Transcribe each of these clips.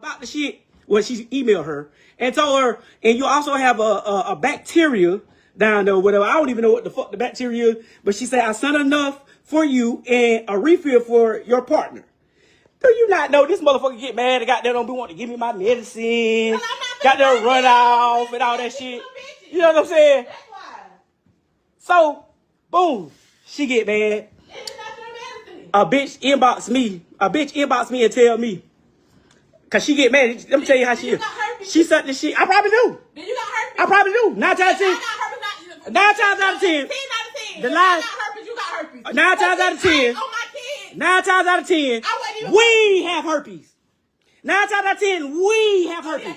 about the shit. Well, she emailed her and told her, and you also have a bacteria down there, whatever. I don't even know what the fuck the bacteria is, but she said, I sent enough for you and a refill for your partner. Do you not know this motherfucker get mad and got there don't be wanting to give me my medicine, got there run off and all that shit. You know what I'm saying? So, boom, she get mad. A bitch inbox me and tell me. Cause she get mad. Let me tell you how she is. She said this shit. I probably do. Then you got herpes. I probably do. 9 times out of 10. 9 times out of 10. 10 out of 10. The lie. lie. You got herpes. 9 times out of 10. 9 times out of 10. We have herpes. 9 times out of 10. We have herpes.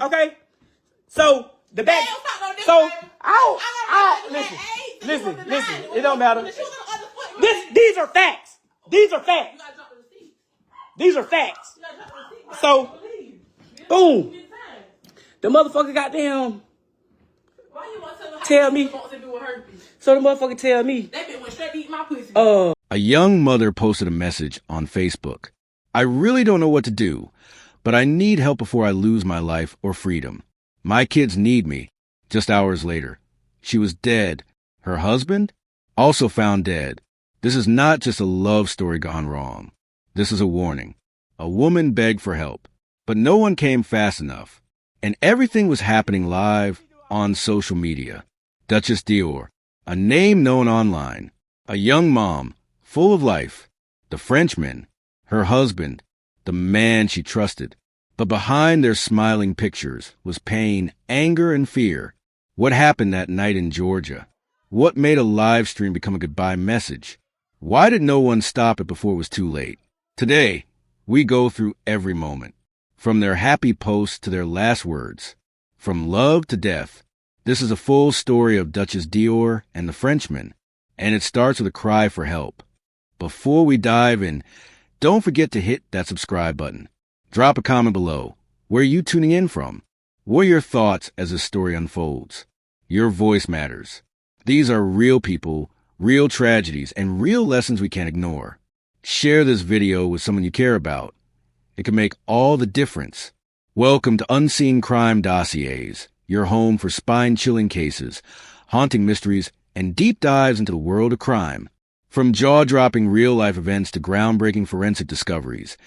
Okay. So the back. So listen. It don't matter. These are facts. These are facts. These are facts. So, boom. The motherfucker goddamn tell me. So the motherfucker tell me. A young mother posted a message on Facebook. I really don't know what to do, but I need help before I lose my life or freedom. My kids need me. Just hours later, she was dead. Her husband also found dead. This is not just a love story gone wrong. This is a warning. A woman begged for help, but no one came fast enough. And everything was happening live on social media. Duchess Dior, a name known online, a young mom, full of life, the Frenchman, her husband, the man she trusted. But behind their smiling pictures was pain, anger, and fear. What happened that night in Georgia? What made a live stream become a goodbye message? Why did no one stop it before it was too late? Today, we go through every moment, from their happy posts to their last words, from love to death. This is a full story of Duchess Dior and the Frenchman, and it starts with a cry for help. Before we dive in, don't forget to hit that subscribe button. Drop a comment below. Where are you tuning in from? What are your thoughts as this story unfolds? Your voice matters. These are real people, real tragedies, and real lessons we can't ignore. Share this video with someone you care about. It can make all the difference. Welcome to Unseen Crime Dossiers, your home for spine-chilling cases, haunting mysteries, and deep dives into the world of crime. From jaw-dropping real-life events to groundbreaking forensic discoveries,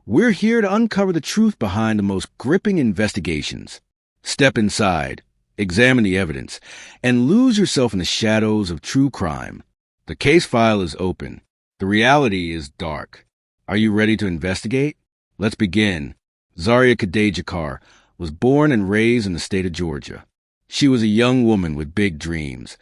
we're here to uncover the truth behind the most gripping investigations. Step inside, examine the evidence, and lose yourself in the shadows of true crime. The case file is open. The reality is dark. Are you ready to investigate? Let's begin. Zaria Carr was born and raised in the state of Georgia. She was a young woman with big dreams,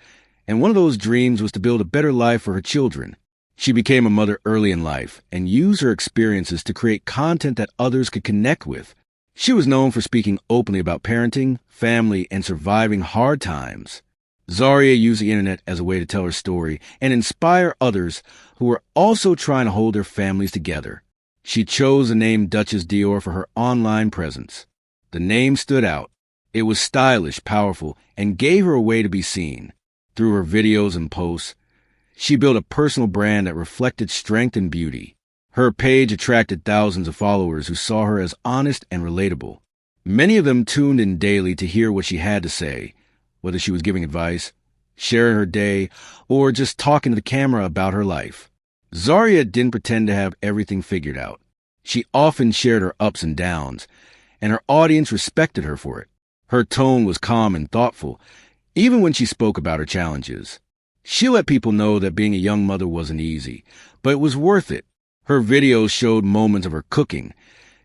and one of those dreams was to build a better life for her children. She became a mother early in life and used her experiences to create content that others could connect with. She was known for speaking openly about parenting, family, and surviving hard times. Zaria used the internet as a way to tell her story and inspire others who were also trying to hold their families together. She chose the name Duchess Dior for her online presence. The name stood out. It was stylish, powerful, and gave her a way to be seen. Through her videos and posts, she built a personal brand that reflected strength and beauty. Her page attracted thousands of followers who saw her as honest and relatable. Many of them tuned in daily to hear what she had to say, whether she was giving advice, sharing her day, or just talking to the camera about her life. Zaria didn't pretend to have everything figured out. She often shared her ups and downs, and her audience respected her for it. Her tone was calm and thoughtful, even when she spoke about her challenges. She let people know that being a young mother wasn't easy, but it was worth it. Her videos showed moments of her cooking,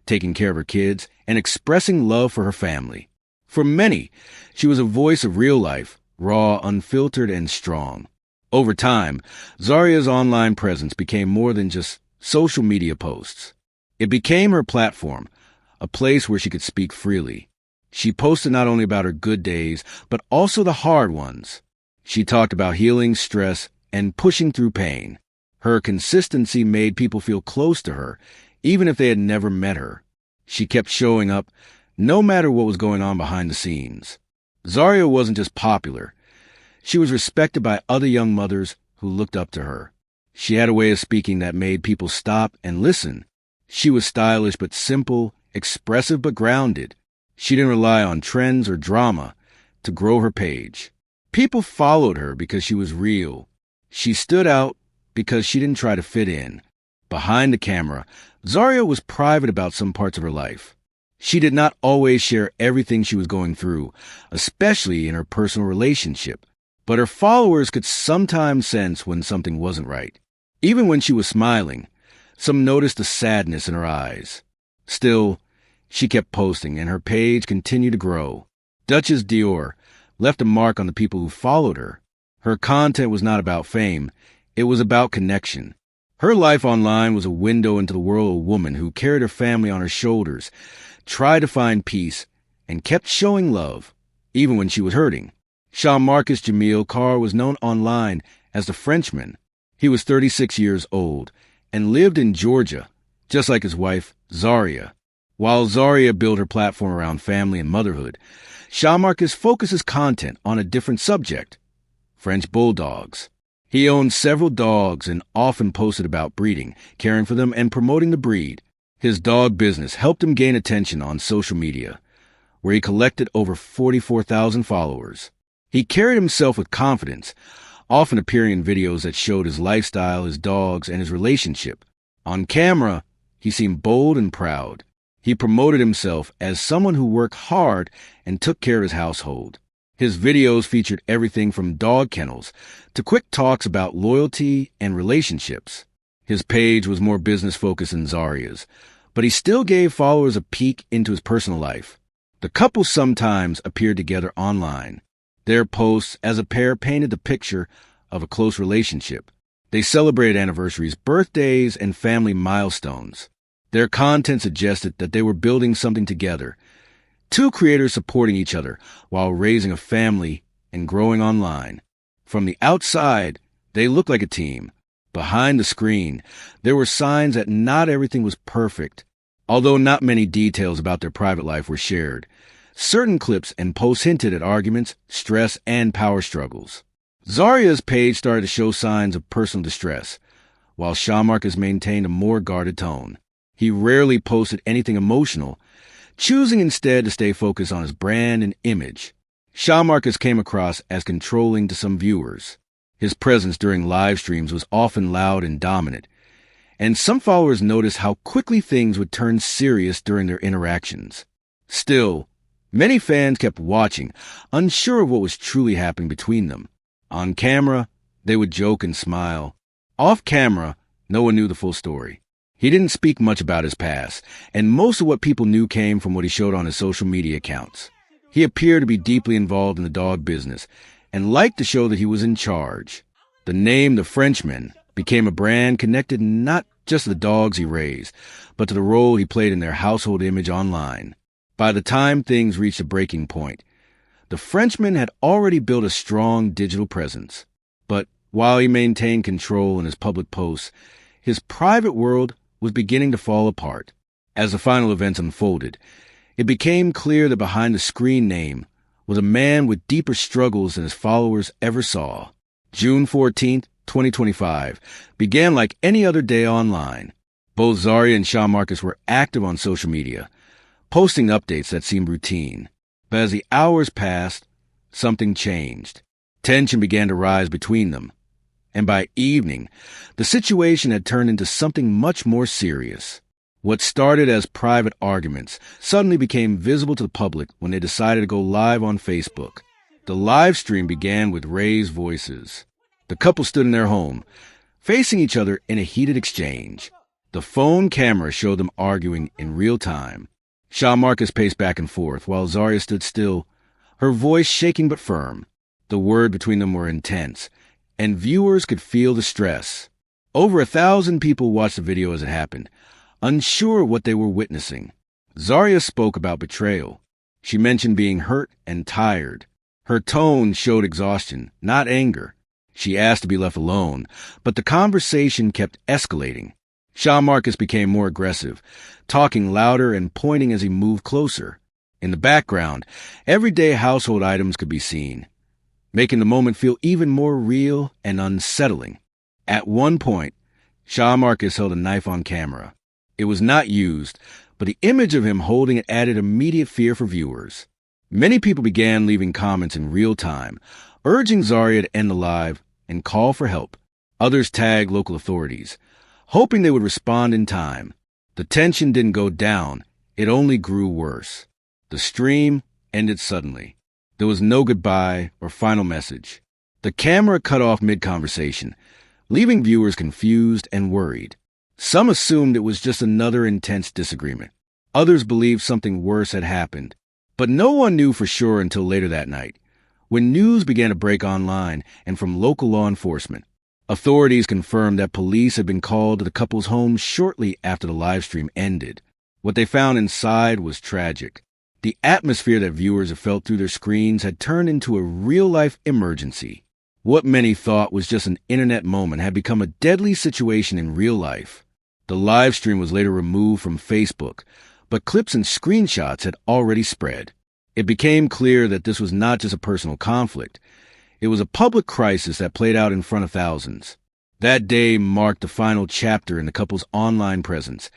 taking care of her kids, and expressing love for her family. For many, she was a voice of real life, raw, unfiltered, and strong. Over time, Zaria's online presence became more than just social media posts. It became her platform, a place where she could speak freely. She posted not only about her good days, but also the hard ones. She talked about healing, stress, and pushing through pain. Her consistency made people feel close to her, even if they had never met her. She kept showing up, no matter what was going on behind the scenes. Zaria wasn't just popular. She was respected by other young mothers who looked up to her. She had a way of speaking that made people stop and listen. She was stylish but simple expressive but grounded. She didn't rely on trends or drama to grow her page. People followed her because she was real. She stood out because she didn't try to fit in. Behind the camera, Zaria was private about some parts of her life. She did not always share everything she was going through, especially in her personal relationship. But her followers could sometimes sense when something wasn't right. Even when she was smiling, some noticed the sadness in her eyes. Still, she kept posting, and her page continued to grow. Duchess Dior left a mark on the people who followed her. Her content was not about fame. It was about connection. Her life online was a window into the world of a woman who carried her family on her shoulders, tried to find peace, and kept showing love, even when she was hurting. Jean-Marcus Jamil Carr was known online as the Frenchman. He was 36 years old and lived in Georgia, just like his wife, Zaria. While Zaria built her platform around family and motherhood, Jean-Marcus focused his content on a different subject: French bulldogs. He owned several dogs and often posted about breeding, caring for them, and promoting the breed. His dog business helped him gain attention on social media, where he collected over 44,000 followers. He carried himself with confidence, often appearing in videos that showed his lifestyle, his dogs, and his relationship. On camera, he seemed bold and proud. He promoted himself as someone who worked hard and took care of his household. His videos featured everything from dog kennels to quick talks about loyalty and relationships. His page was more business-focused than Zaria's, but he still gave followers a peek into his personal life. The couple sometimes appeared together online. Their posts as a pair painted the picture of a close relationship. They celebrated anniversaries, birthdays, and family milestones. Their content suggested that they were building something together, two creators supporting each other while raising a family and growing online. From the outside, they looked like a team. Behind the screen, there were signs that not everything was perfect. Although not many details about their private life were shared, certain clips and posts hinted at arguments, stress, and power struggles. Zaria's page started to show signs of personal distress, while Jean-Marcus maintained a more guarded tone. He rarely posted anything emotional, choosing instead to stay focused on his brand and image. Jean-Marcus came across as controlling to some viewers. His presence during live streams was often loud and dominant, and some followers noticed how quickly things would turn serious during their interactions. Still, many fans kept watching, unsure of what was truly happening between them. On camera, they would joke and smile. Off camera, no one knew the full story. He didn't speak much about his past, and most of what people knew came from what he showed on his social media accounts. He appeared to be deeply involved in the dog business and liked to show that he was in charge. The name The Frenchman became a brand connected not just to the dogs he raised, but to the role he played in their household image online. By the time things reached a breaking point, the Frenchman had already built a strong digital presence. But while he maintained control in his public posts, his private world was beginning to fall apart. As the final events unfolded, it became clear that behind the screen name was a man with deeper struggles than his followers ever saw. June 14th, 2025, began like any other day online. Both Zaria and Jean-Marcus were active on social media, posting updates that seemed routine. But as the hours passed, something changed. Tension began to rise between them. And by evening, the situation had turned into something much more serious. What started as private arguments suddenly became visible to the public when they decided to go live on Facebook. The live stream began with raised voices. The couple stood in their home, facing each other in a heated exchange. The phone camera showed them arguing in real time. Jean-Marcus paced back and forth while Zaria stood still, her voice shaking but firm. The words between them were intense, and viewers could feel the stress. Over 1,000 people watched the video as it happened, unsure what they were witnessing. Zaria spoke about betrayal. She mentioned being hurt and tired. Her tone showed exhaustion, not anger. She asked to be left alone, but the conversation kept escalating. Jean-Marcus became more aggressive, talking louder and pointing as he moved closer. In the background, everyday household items could be seen, making the moment feel even more real and unsettling. At one point, Jean-Marcus held a knife on camera. It was not used, but the image of him holding it added immediate fear for viewers. Many people began leaving comments in real time, urging Zaria to end the live and call for help. Others tagged local authorities, hoping they would respond in time. The tension didn't go down, it only grew worse. The stream ended suddenly. There was no goodbye or final message. The camera cut off mid-conversation, leaving viewers confused and worried. Some assumed it was just another intense disagreement. Others believed something worse had happened. But no one knew for sure until later that night, when news began to break online and from local law enforcement. Authorities confirmed that police had been called to the couple's home shortly after the live stream ended. What they found inside was tragic. The atmosphere that viewers had felt through their screens had turned into a real-life emergency. What many thought was just an internet moment had become a deadly situation in real life. The live stream was later removed from Facebook, but clips and screenshots had already spread. It became clear that this was not just a personal conflict. It was a public crisis that played out in front of thousands. That day marked the final chapter in the couple's online presence,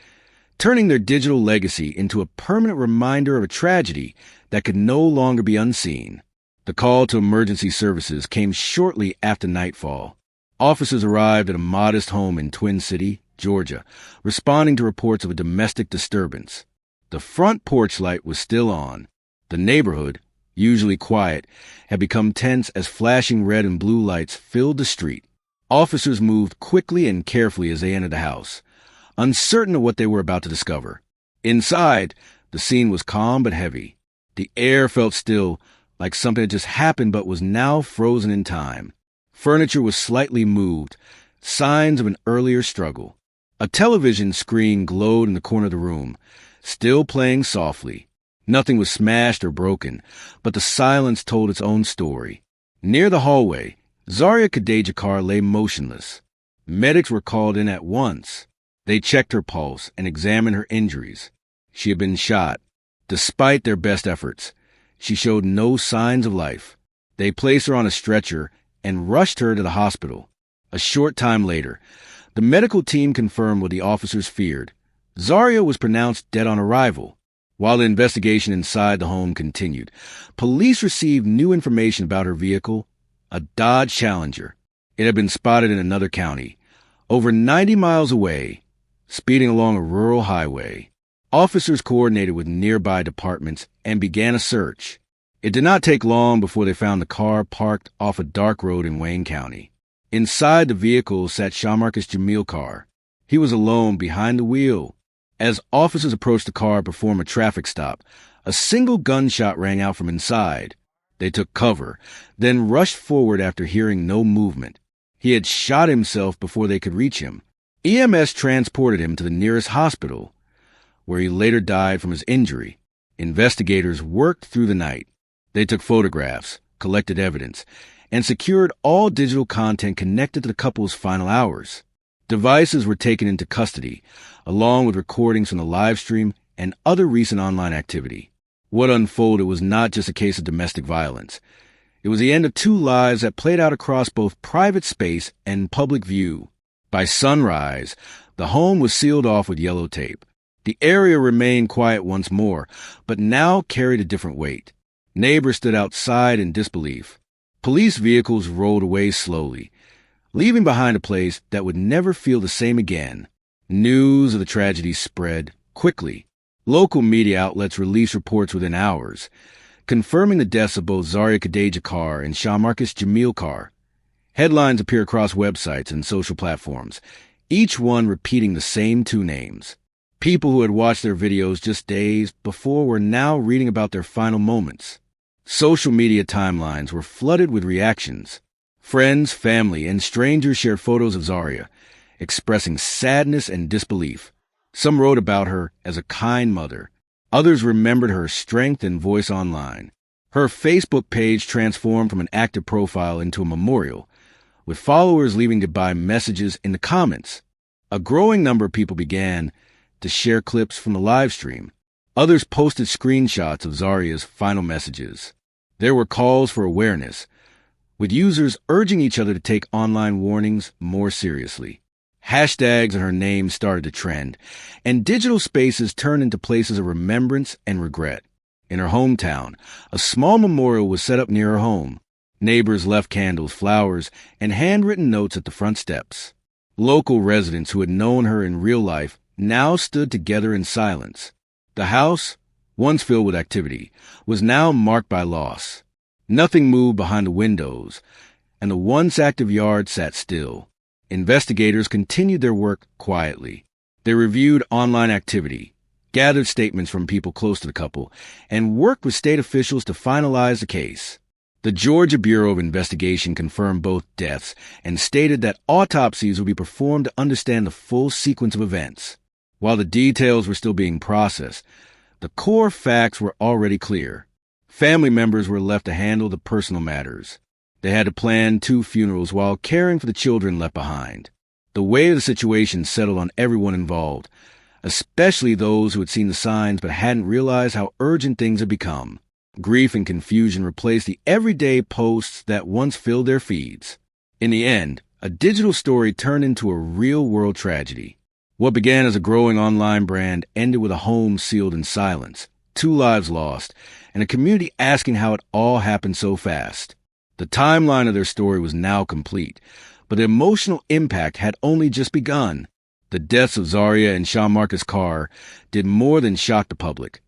turning their digital legacy into a permanent reminder of a tragedy that could no longer be unseen. The call to emergency services came shortly after nightfall. Officers arrived at a modest home in Twin City, Georgia, responding to reports of a domestic disturbance. The front porch light was still on. The neighborhood, usually quiet, had become tense as flashing red and blue lights filled the street. Officers moved quickly and carefully as they entered the house, uncertain of what they were about to discover. Inside, the scene was calm but heavy. The air felt still, like something had just happened but was now frozen in time. Furniture was slightly moved, signs of an earlier struggle. A television screen glowed in the corner of the room, still playing softly. Nothing was smashed or broken, but the silence told its own story. Near the hallway, Zaria Carr lay motionless. Medics were called in at once. They checked her pulse and examined her injuries. She had been shot. Despite their best efforts, she showed no signs of life. They placed her on a stretcher and rushed her to the hospital. A short time later, the medical team confirmed what the officers feared. Zaria was pronounced dead on arrival. While the investigation inside the home continued, police received new information about her vehicle, a Dodge Challenger. It had been spotted in another county, over 90 miles away, speeding along a rural highway. Officers coordinated with nearby departments and began a search. It did not take long before they found the car parked off a dark road in Wayne County. Inside the vehicle sat Jamil Carr. He was alone behind the wheel. As officers approached the car to perform a traffic stop, a single gunshot rang out from inside. They took cover, then rushed forward after hearing no movement. He had shot himself before they could reach him. EMS transported him to the nearest hospital, where he later died from his injury. Investigators worked through the night. They took photographs, collected evidence, and secured all digital content connected to the couple's final hours. Devices were taken into custody, along with recordings from the live stream and other recent online activity. What unfolded was not just a case of domestic violence. It was the end of two lives that played out across both private space and public view. By sunrise, the home was sealed off with yellow tape. The area remained quiet once more, but now carried a different weight. Neighbors stood outside in disbelief. Police vehicles rolled away slowly, leaving behind a place that would never feel the same again. News of the tragedy spread quickly. Local media outlets released reports within hours, confirming the deaths of both Zaria Carr and Jamil Carr. Headlines appear across websites and social platforms, each one repeating the same two names. People who had watched their videos just days before were now reading about their final moments. Social media timelines were flooded with reactions. Friends, family, and strangers shared photos of Zaria, expressing sadness and disbelief. Some wrote about her as a kind mother. Others remembered her strength and voice online. Her Facebook page transformed from an active profile into a memorial, with followers leaving goodbye messages in the comments. A growing number of people began to share clips from the live stream. Others posted screenshots of Zaria's final messages. There were calls for awareness, with users urging each other to take online warnings more seriously. Hashtags and her name started to trend, and digital spaces turned into places of remembrance and regret. In her hometown, a small memorial was set up near her home. Neighbors left candles, flowers, and handwritten notes at the front steps. Local residents who had known her in real life now stood together in silence. The house, once filled with activity, was now marked by loss. Nothing moved behind the windows, and the once active yard sat still. Investigators continued their work quietly. They reviewed online activity, gathered statements from people close to the couple, and worked with state officials to finalize the case. The Georgia Bureau of Investigation confirmed both deaths and stated that autopsies would be performed to understand the full sequence of events. While the details were still being processed, the core facts were already clear. Family members were left to handle the personal matters. They had to plan 2 funerals while caring for the children left behind. The weight of the situation settled on everyone involved, especially those who had seen the signs but hadn't realized how urgent things had become. Grief and confusion replaced the everyday posts that once filled their feeds. In the end, a digital story turned into a real-world tragedy. What began as a growing online brand ended with a home sealed in silence, 2 lives lost, and a community asking how it all happened so fast. The timeline of their story was now complete, but the emotional impact had only just begun. The deaths of Zaria and Sean Marcus Carr did more than shock the public.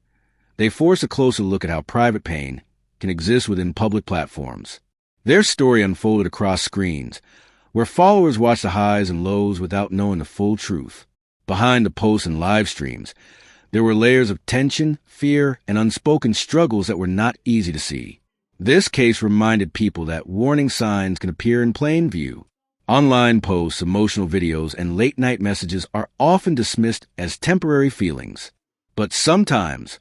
They forced a closer look at how private pain can exist within public platforms. Their story unfolded across screens, where followers watched the highs and lows without knowing the full truth. Behind the posts and live streams, there were layers of tension, fear, and unspoken struggles that were not easy to see. This case reminded people that warning signs can appear in plain view. Online posts, emotional videos, and late-night messages are often dismissed as temporary feelings. But sometimes,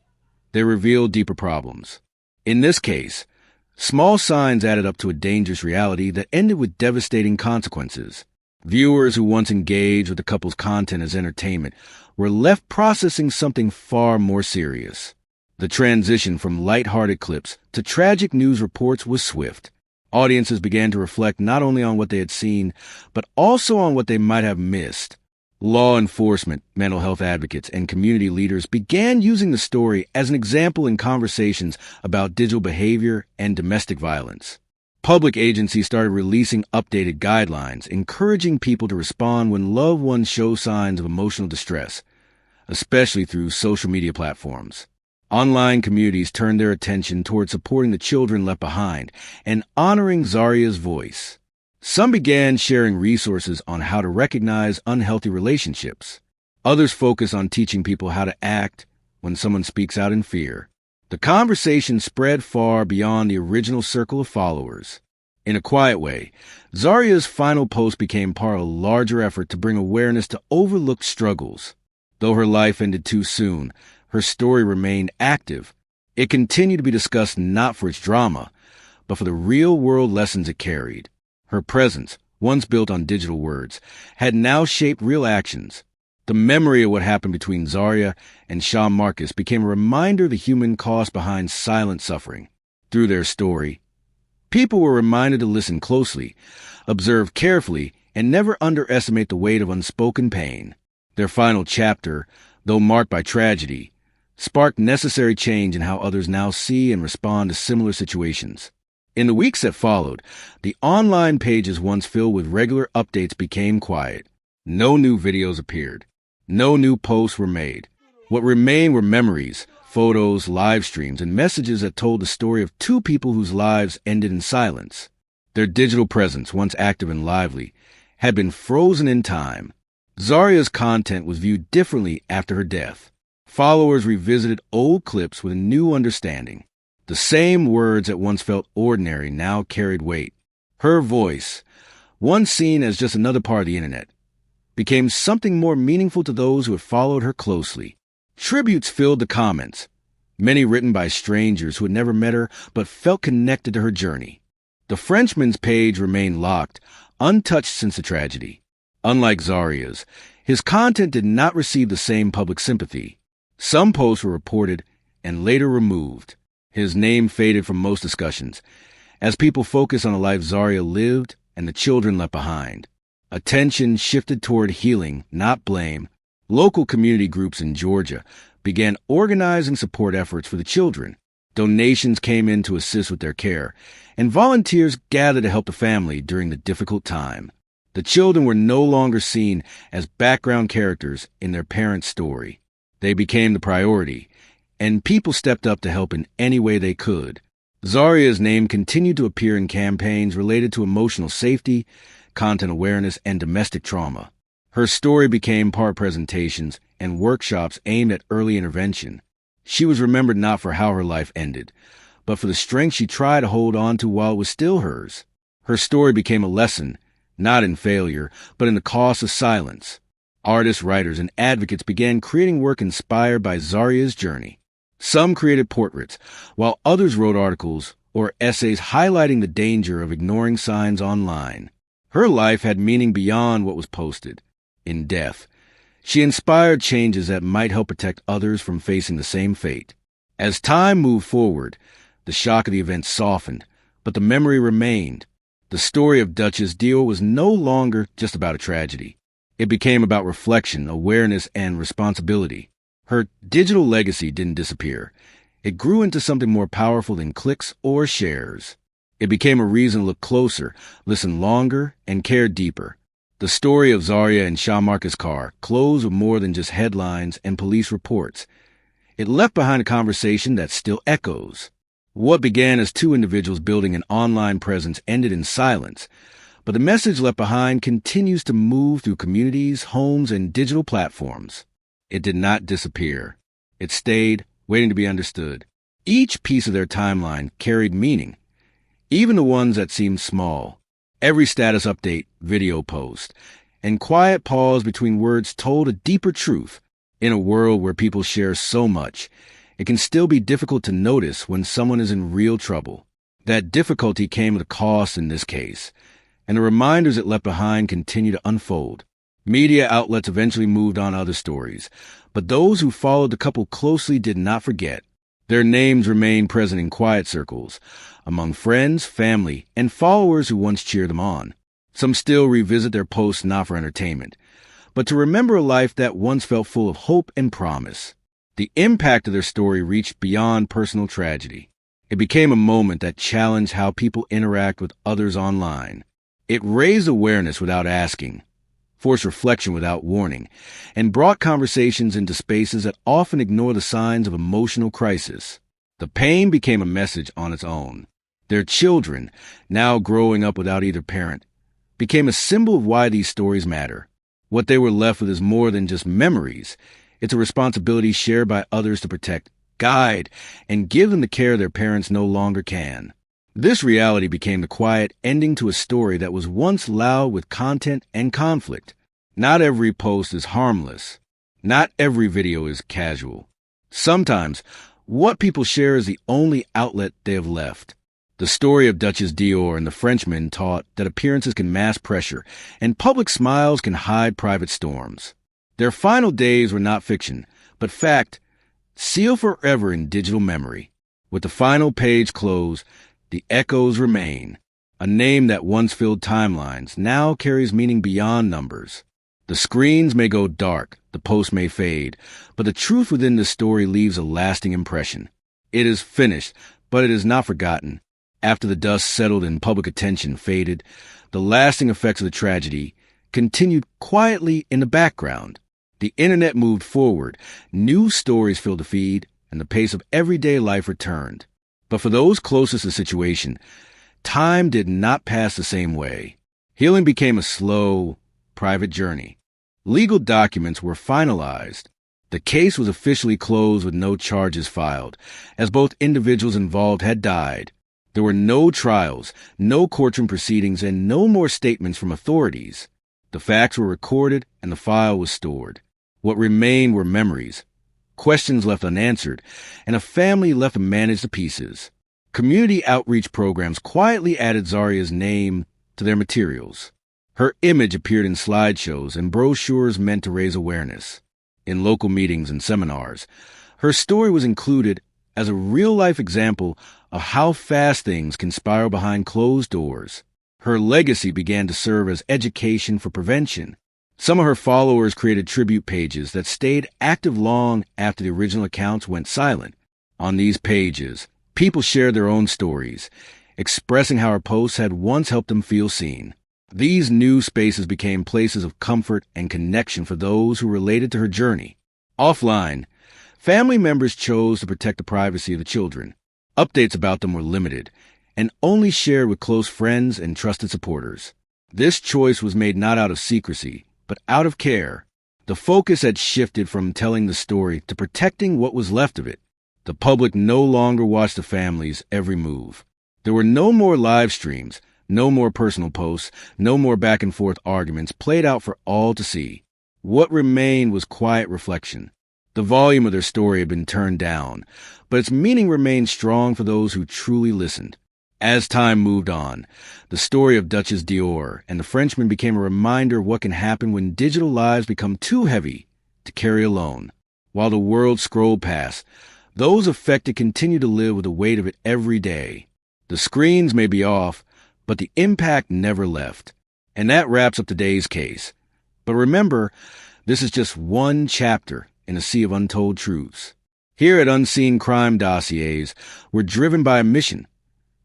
they reveal deeper problems. In this case, small signs added up to a dangerous reality that ended with devastating consequences. Viewers who once engaged with the couple's content as entertainment were left processing something far more serious. The transition from light-hearted clips to tragic news reports was swift. Audiences began to reflect not only on what they had seen, but also on what they might have missed. Law enforcement, mental health advocates, and community leaders began using the story as an example in conversations about digital behavior and domestic violence. Public agencies started releasing updated guidelines, encouraging people to respond when loved ones show signs of emotional distress, especially through social media platforms. Online communities turned their attention toward supporting the children left behind and honoring Zaria's voice. Some began sharing resources on how to recognize unhealthy relationships. Others focused on teaching people how to act when someone speaks out in fear. The conversation spread far beyond the original circle of followers. In a quiet way, Zaria's final post became part of a larger effort to bring awareness to overlooked struggles. Though her life ended too soon, her story remained active. It continued to be discussed not for its drama, but for the real-world lessons it carried. Her presence, once built on digital words, had now shaped real actions. The memory of what happened between Zaria and Sean Marcus became a reminder of the human cost behind silent suffering. Through their story, people were reminded to listen closely, observe carefully, and never underestimate the weight of unspoken pain. Their final chapter, though marked by tragedy, sparked necessary change in how others now see and respond to similar situations. In the weeks that followed, the online pages once filled with regular updates became quiet. No new videos appeared. No new posts were made. What remained were memories, photos, live streams, and messages that told the story of 2 people whose lives ended in silence. Their digital presence, once active and lively, had been frozen in time. Zaria's content was viewed differently after her death. Followers revisited old clips with a new understanding. The same words that once felt ordinary now carried weight. Her voice, once seen as just another part of the internet, became something more meaningful to those who had followed her closely. Tributes filled the comments, many written by strangers who had never met her but felt connected to her journey. The Frenchman's page remained locked, untouched since the tragedy. Unlike Zaria's, his content did not receive the same public sympathy. Some posts were reported and later removed. His name faded from most discussions, as people focused on the life Zaria lived and the children left behind. Attention shifted toward healing, not blame. Local community groups in Georgia began organizing support efforts for the children. Donations came in to assist with their care, and volunteers gathered to help the family during the difficult time. The children were no longer seen as background characters in their parents' story. They became the priority, and people stepped up to help in any way they could. Zaria's name continued to appear in campaigns related to emotional safety, content awareness, and domestic trauma. Her story became part presentations and workshops aimed at early intervention. She was remembered not for how her life ended, but for the strength she tried to hold on to while it was still hers. Her story became a lesson, not in failure, but in the cost of silence. Artists, writers, and advocates began creating work inspired by Zaria's journey. Some created portraits, while others wrote articles or essays highlighting the danger of ignoring signs online. Her life had meaning beyond what was posted. In death, she inspired changes that might help protect others from facing the same fate. As time moved forward, the shock of the event softened, but the memory remained. The story of Duchess Dior was no longer just about a tragedy. It became about reflection, awareness, and responsibility. Her digital legacy didn't disappear. It grew into something more powerful than clicks or shares. It became a reason to look closer, listen longer, and care deeper. The story of Zaria and Marcus Carr closed with more than just headlines and police reports. It left behind a conversation that still echoes. What began as two individuals building an online presence ended in silence, but the message left behind continues to move through communities, homes, and digital platforms. It did not disappear. It stayed, waiting to be understood. Each piece of their timeline carried meaning, even the ones that seemed small. Every status update, video post, and quiet pause between words told a deeper truth. In a world where people share so much, it can still be difficult to notice when someone is in real trouble. That difficulty came at a cost in this case, and the reminders it left behind continue to unfold. Media outlets eventually moved on other stories, but those who followed the couple closely did not forget. Their names remain present in quiet circles, among friends, family, and followers who once cheered them on. Some still revisit their posts not for entertainment, but to remember a life that once felt full of hope and promise. The impact of their story reached beyond personal tragedy. It became a moment that challenged how people interact with others online. It raised awareness without asking, forced reflection without warning, and brought conversations into spaces that often ignore the signs of emotional crisis. The pain became a message on its own. Their children, now growing up without either parent, became a symbol of why these stories matter. What they were left with is more than just memories. It's a responsibility shared by others to protect, guide, and give them the care their parents no longer can. This reality became the quiet ending to a story that was once loud with content and conflict. Not every post is harmless. Not every video is casual. Sometimes, what people share is the only outlet they have left. The story of Duchess Dior and the Frenchman taught that appearances can mask pressure, and public smiles can hide private storms. Their final days were not fiction, but fact, sealed forever in digital memory. With the final page closed, the echoes remain. A name that once filled timelines now carries meaning beyond numbers. The screens may go dark, the posts may fade, but the truth within the story leaves a lasting impression. It is finished, but it is not forgotten. After the dust settled and public attention faded, the lasting effects of the tragedy continued quietly in the background. The internet moved forward, new stories filled the feed, and the pace of everyday life returned. But for those closest to the situation, time did not pass the same way. Healing became a slow, private journey. Legal documents were finalized. The case was officially closed with no charges filed, as both individuals involved had died. There were no trials, no courtroom proceedings, and no more statements from authorities. The facts were recorded and the file was stored. What remained were memories, questions left unanswered, and a family left to manage the pieces. Community outreach programs quietly added Zaria's name to their materials. Her image appeared in slideshows and brochures meant to raise awareness. In local meetings and seminars, her story was included as a real-life example of how fast things can spiral behind closed doors. Her legacy began to serve as education for prevention. Some of her followers created tribute pages that stayed active long after the original accounts went silent. On these pages, people shared their own stories, expressing how her posts had once helped them feel seen. These new spaces became places of comfort and connection for those who related to her journey. Offline, family members chose to protect the privacy of the children. Updates about them were limited and only shared with close friends and trusted supporters. This choice was made not out of secrecy, but out of care. The focus had shifted from telling the story to protecting what was left of it. The public no longer watched the family's every move. There were no more live streams, no more personal posts, no more back-and-forth arguments played out for all to see. What remained was quiet reflection. The volume of their story had been turned down, but its meaning remained strong for those who truly listened. As time moved on, the story of Duchess Dior and the Frenchman became a reminder of what can happen when digital lives become too heavy to carry alone. While the world scrolled past, those affected continue to live with the weight of it every day. The screens may be off, but the impact never left. And that wraps up today's case. But remember, this is just one chapter in a sea of untold truths. Here at Unseen Crime Dossiers, we're driven by a mission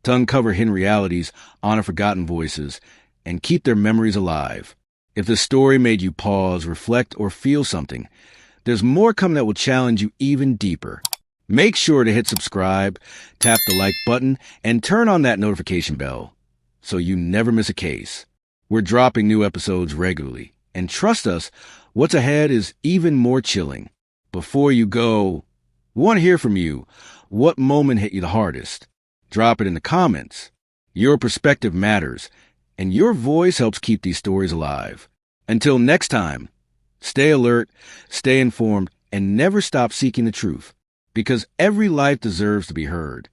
to uncover hidden realities, honor forgotten voices, and keep their memories alive. If the story made you pause, reflect, or feel something, there's more coming that will challenge you even deeper. Make sure to hit subscribe, tap the like button, and turn on that notification bell so you never miss a case. We're dropping new episodes regularly, and trust us, what's ahead is even more chilling. Before you go, we want to hear from you. What moment hit you the hardest? Drop it in the comments. Your perspective matters, and your voice helps keep these stories alive. Until next time, stay alert, stay informed, and never stop seeking the truth, because every life deserves to be heard.